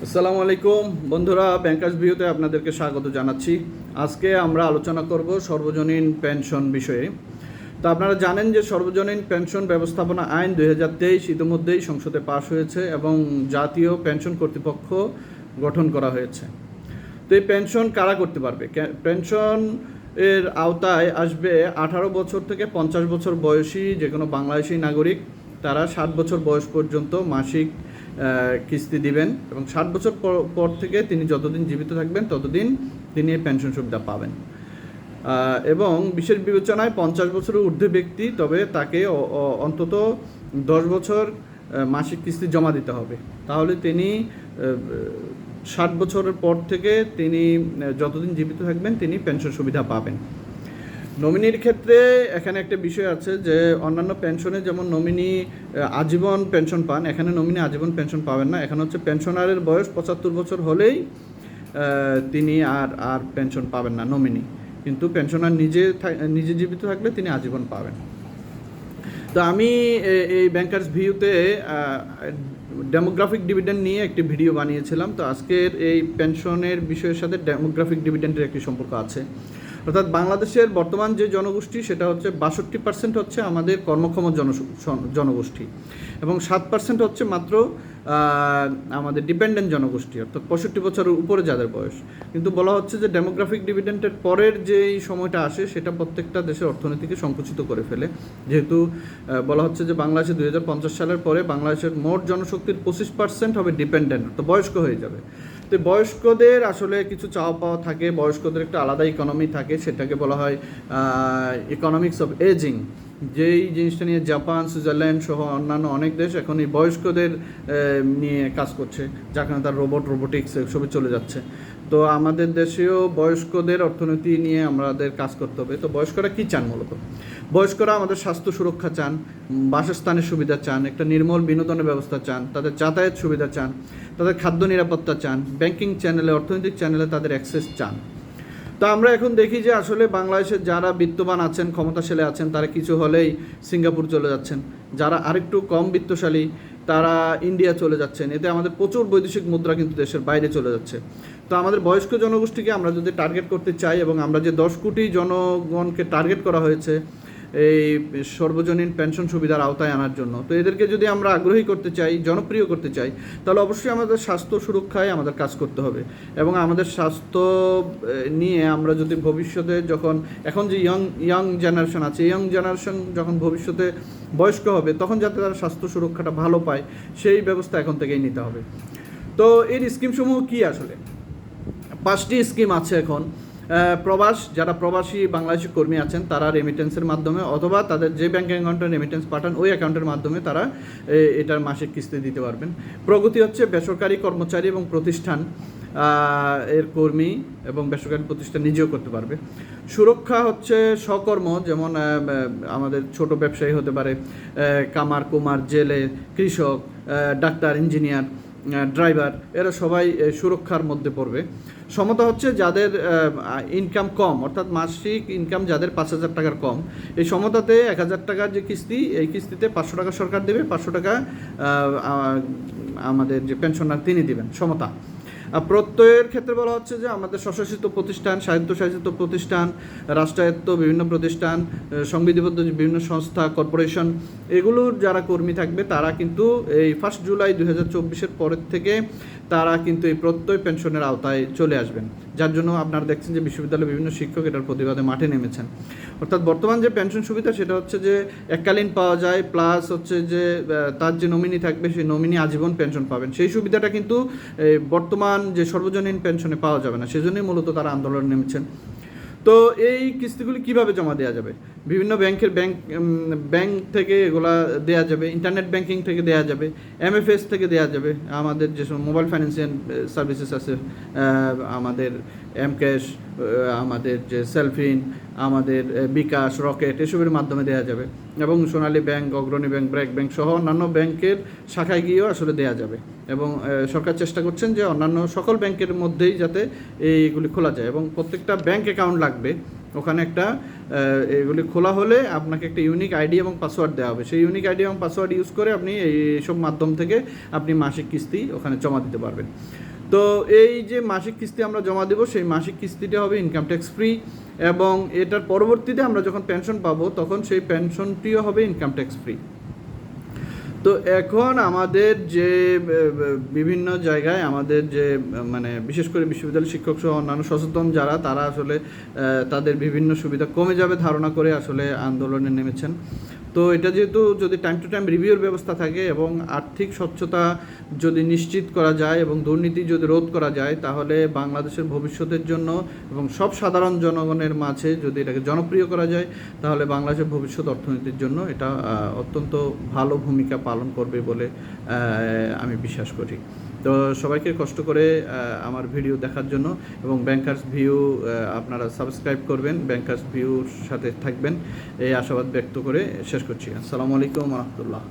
আসসালামু আলাইকুম বন্ধুরা, ব্যাংকার্স ভিউতে আপনাদেরকে স্বাগত জানাচ্ছি। আজকে আমরা আলোচনা করব সর্বজনীন পেনশন বিষয়ে। তো আপনারা জানেন যে সর্বজনীন পেনশন ব্যবস্থাপনা আইন 2023 ইতিমধ্যেই সংসদে পাশ হয়েছে এবং জাতীয় পেনশন কর্তৃপক্ষ গঠন করা হয়েছে। তো এই পেনশন কারা করতে পারবে? পেনশন এর আওতায় আসবে 18 বছর থেকে 50 বছর বয়সী যে কোনো বাংলাদেশি নাগরিক। তারা 60 বছর বয়স পর্যন্ত মাসিক কিস্তি দিবেন এবং 60 বছর পর থেকে তিনি যতদিন জীবিত থাকবেন ততদিন তিনি এই পেনশন সুবিধা পাবেন। এবং বিশেষ বিবেচনায় 50 বছরের ঊর্ধ্বে ব্যক্তি, তবে তাকে অন্তত 10 বছর মাসিক কিস্তি জমা দিতে হবে। তাহলে তিনি 60 বছরের পর থেকে তিনি যতদিন জীবিত থাকবেন তিনি পেনশন সুবিধা পাবেন। নমিনির ক্ষেত্রে এখানে একটা বিষয় আছে যে অন্যান্য পেনশনে যেমন নমিনি আজীবন পেনশন পান, এখানে নমিনি আজীবন পেনশন পাবেন না। এখানে হচ্ছে পেনশনারের বয়স 75 বছর হলেই তিনি আর পেনশন পাবেন না নমিনি, কিন্তু পেনশনার নিজে জীবিত থাকলে তিনি আজীবন পাবেন। তো আমি এই ব্যাংকার্স ভিউতে ডেমোগ্রাফিক ডিভিডেন্ড নিয়ে একটি ভিডিও বানিয়েছিলাম। তো আজকের এই পেনশনের বিষয়ের সাথে ডেমোগ্রাফিক ডিভিডেন্ডের একটি সম্পর্ক আছে। অর্থাৎ বাংলাদেশের বর্তমান যে জনগোষ্ঠী সেটা হচ্ছে 62% হচ্ছে আমাদের কর্মক্ষম জনগোষ্ঠী এবং 7% হচ্ছে মাত্র আমাদের ডিপেন্ডেন্ট জনগোষ্ঠী, অর্থাৎ 65 বছরের উপরে যাদের বয়স। কিন্তু বলা হচ্ছে যে ডেমোগ্রাফিক ডিভিডেন্ডের পরের যেই সময়টা আসে সেটা প্রত্যেকটা দেশের অর্থনীতিকে সংকুচিত করে ফেলে। যেহেতু বলা হচ্ছে যে বাংলাদেশে 2050 সালের পরে বাংলাদেশের মোট জনশক্তির 25% হবে ডিপেন্ডেন্ট, তো বয়স্ক হয়ে যাবে। তো বয়স্কদের আসলে কিছু চাওয়া পাওয়া থাকে, বয়স্কদের একটা আলাদা ইকোনমি থাকে, সেটাকে বলা হয় ইকোনমিক্স অফ এজিং। যেই জিনিসটা নিয়ে জাপান, সুইজারল্যান্ড সহ অন্যান্য অনেক দেশ এখন এই বয়স্কদের নিয়ে কাজ করছে, যার কারণে তার রোবোটিক্স এসবে চলে যাচ্ছে। তো আমাদের দেশেও বয়স্কদের অর্থনীতি নিয়ে আমাদের কাজ করতে হবে। তো বয়স্করা কী চান? মূলত বয়স্করা আমাদের স্বাস্থ্য সুরক্ষা চান, বাসস্থানের সুবিধা চান, একটা নির্মল বিনোদনের ব্যবস্থা চান, তাদের যাতায়াত সুবিধা চান, তাদের খাদ্য নিরাপত্তা চান, ব্যাংকিং চ্যানেলে, অর্থনৈতিক চ্যানেলে তাদের অ্যাক্সেস চান। তো আমরা এখন দেখি যে আসলে বাংলাদেশের যারা বিত্তবান আছেন, ক্ষমতাশালী আছেন, তারা কিছু হলেই সিঙ্গাপুর চলে যাচ্ছেন। যারা আরেকটু কম বিত্তশালী তারা ইন্ডিয়া চলে যাচ্ছেন। এতে আমাদের প্রচুর বৈদেশিক মুদ্রা কিন্তু দেশের বাইরে চলে যাচ্ছে। তো আমাদের বয়স্ক জনগোষ্ঠীকে আমরা যদি টার্গেট করতে চাই, এবং আমরা যে 10 কোটি জনগণকে টার্গেট করা হয়েছে এই সর্বজনীন পেনশন সুবিধার আওতায় আনার জন্য, তো এদেরকে যদি আমরা আগ্রহী করতে চাই, জনপ্রিয় করতে চাই, তাহলে অবশ্যই আমাদের স্বাস্থ্য সুরক্ষায় আমাদের কাজ করতে হবে। এবং আমাদের স্বাস্থ্য নিয়ে আমরা যদি ভবিষ্যতে এখন যে ইয়াং জেনারেশন আছে, ইয়াং জেনারেশন যখন ভবিষ্যতে বয়স্ক হবে তখন যাতে তারা স্বাস্থ্য সুরক্ষাটা ভালো পায় সেই ব্যবস্থা এখন থেকেই নিতে হবে। তো এর স্কিমসমূহ কী? আসলে 5টি স্কিম আছে এখন। যারা প্রবাসী বাংলাদেশি কর্মী আছেন তারা রেমিটেন্সের মাধ্যমে অথবা তাদের যে ব্যাঙ্ক অ্যাকাউন্টে রেমিটেন্স পাঠান ওই অ্যাকাউন্টের মাধ্যমে তারা এটার মাসিক কিস্তি দিতে পারবেন। প্রগতি হচ্ছে বেসরকারি কর্মচারী এবং প্রতিষ্ঠান এর কর্মী এবং বেসরকারি প্রতিষ্ঠান নিজেও করতে পারবে। সুরক্ষা হচ্ছে স্বকর্ম, যেমন আমাদের ছোট ব্যবসায়ী হতে পারে, কামার কুমার, জেলে, কৃষক, ডাক্তার, ইঞ্জিনিয়ার, ড্রাইভার, এরা সবাই সুরক্ষার মধ্যে পড়বে। সমতা হচ্ছে যাদের ইনকাম কম, অর্থাৎ মাসিক ইনকাম যাদের 5,000 টাকার কম, এই সমতাতে 1,000 টাকার যে কিস্তি, এই কিস্তিতে 500 টাকা সরকার দেবে, 500 টাকা আমাদের যে পেনশনার তিনি দেবেন। সমতা। প্রত্যয়ের ক্ষেত্রে বলা হচ্ছে যে আমাদের স্বশাসিত প্রতিষ্ঠান, স্বায়ত্তশাসিত প্রতিষ্ঠান, রাষ্ট্রায়ত্ত বিভিন্ন প্রতিষ্ঠান, সংবিধিবদ্ধ বিভিন্ন সংস্থা, কর্পোরেশন, এগুলোর যারা কর্মী থাকবে তারা কিন্তু এই 1 জুলাই 2024 পরের থেকে তারা কিন্তু এই প্রত্যয় পেনশনের আওতায় চলে আসবেন। যার জন্য আপনারা দেখছেন যে বিশ্ববিদ্যালয়ের বিভিন্ন শিক্ষক এটার প্রতিবাদে মাঠে নেমেছেন। অর্থাৎ বর্তমান যে পেনশন সুবিধা সেটা হচ্ছে যে এককালীন পাওয়া যায়, প্লাস হচ্ছে যে তার যে নমিনি থাকবে সেই নমিনি আজীবন পেনশন পাবেন। সেই সুবিধাটা কিন্তু বর্তমান যে সর্বজনীন পেনশনে পাওয়া যাবে না, সেজন্যই মূলত তারা আন্দোলন নেমেছেন। তো এই কিস্তিগুলি কিভাবে জমা দেওয়া যাবে? বিভিন্ন ব্যাংক থেকে এগুলা দেওয়া যাবে, ইন্টারনেট ব্যাংকিং থেকে দেওয়া যাবে, MFS থেকে দেওয়া যাবে, আমাদের যেসব মোবাইল ফাইন্যান্সিয়াল সার্ভিসেস আছে, আমাদের এমক্যাশ, আমাদের যে সেলফিন, আমাদের বিকাশ, রকেট, এসবের মাধ্যমে দেওয়া যাবে। এবং সোনালী ব্যাংক, অগ্রণী ব্যাংক, ব্র্যাক ব্যাংক সহ অন্যান্য ব্যাংকের শাখায় গিয়েও আসলে দেওয়া যাবে। এবং সরকার চেষ্টা করছেন যে অন্যান্য সকল ব্যাংকের মধ্যেই যাতে এইগুলি খোলা যায়, এবং প্রত্যেকটা ব্যাংক অ্যাকাউন্ট লাগবে ওখানে একটা এগুলি খোলা হলে আপনাকে একটা ইউনিক আইডি এবং পাসওয়ার্ড দেওয়া হবে। সেই ইউনিক আইডি এবং পাসওয়ার্ড ইউজ করে আপনি এইসব মাধ্যম থেকে আপনি মাসিক কিস্তি ওখানে জমা দিতে পারবেন। তো এই যে মাসিক কিস্তি আমরা জমা দেব, সেই মাসিক কিস্তিটা হবে ইনকাম ট্যাক্স ফ্রি, এবং এটার পরবর্তীতে আমরা যখন পেনশন পাবো তখন সেই পেনশনটিও হবে ইনকাম ট্যাক্স ফ্রি। তো এখন আমাদের যে বিভিন্ন জায়গায় আমাদের যে মানে বিশেষ করে বিশ্ববিদ্যালয় শিক্ষক সহ অন্যান্য সচেতন যারা, তারা আসলে তাদের বিভিন্ন সুবিধা কমে যাবে ধারণা করে আসলে আন্দোলনে নেমেছেন। তো এটা যেহেতু যদি টাইম টু টাইম রিভিউর ব্যবস্থা থাকে এবং আর্থিক স্বচ্ছতা যদি নিশ্চিত করা যায় এবং দুর্নীতি যদি রোধ করা যায়, তাহলে বাংলাদেশের ভবিষ্যতের জন্য এবং সব সাধারণ জনগণের মাঝে যদি এটাকে জনপ্রিয় করা যায়, তাহলে বাংলাদেশের ভবিষ্যৎ অর্থনীতির জন্য এটা অত্যন্ত ভালো ভূমিকা পালন করবে বলে আমি বিশ্বাস করি। তো সবাইকে কষ্ট করে আমার ভিডিও দেখার জন্য, এবং ব্যাংকার্স ভিউ আপনারা সাবস্ক্রাইব করবেন, ব্যাংকার্স ভিউর সাথে থাকবেন, এই আশাবাদ ব্যক্ত করে শেষ করছি। আসসালামু আলাইকুম ওয়া রাহমাতুল্লাহ।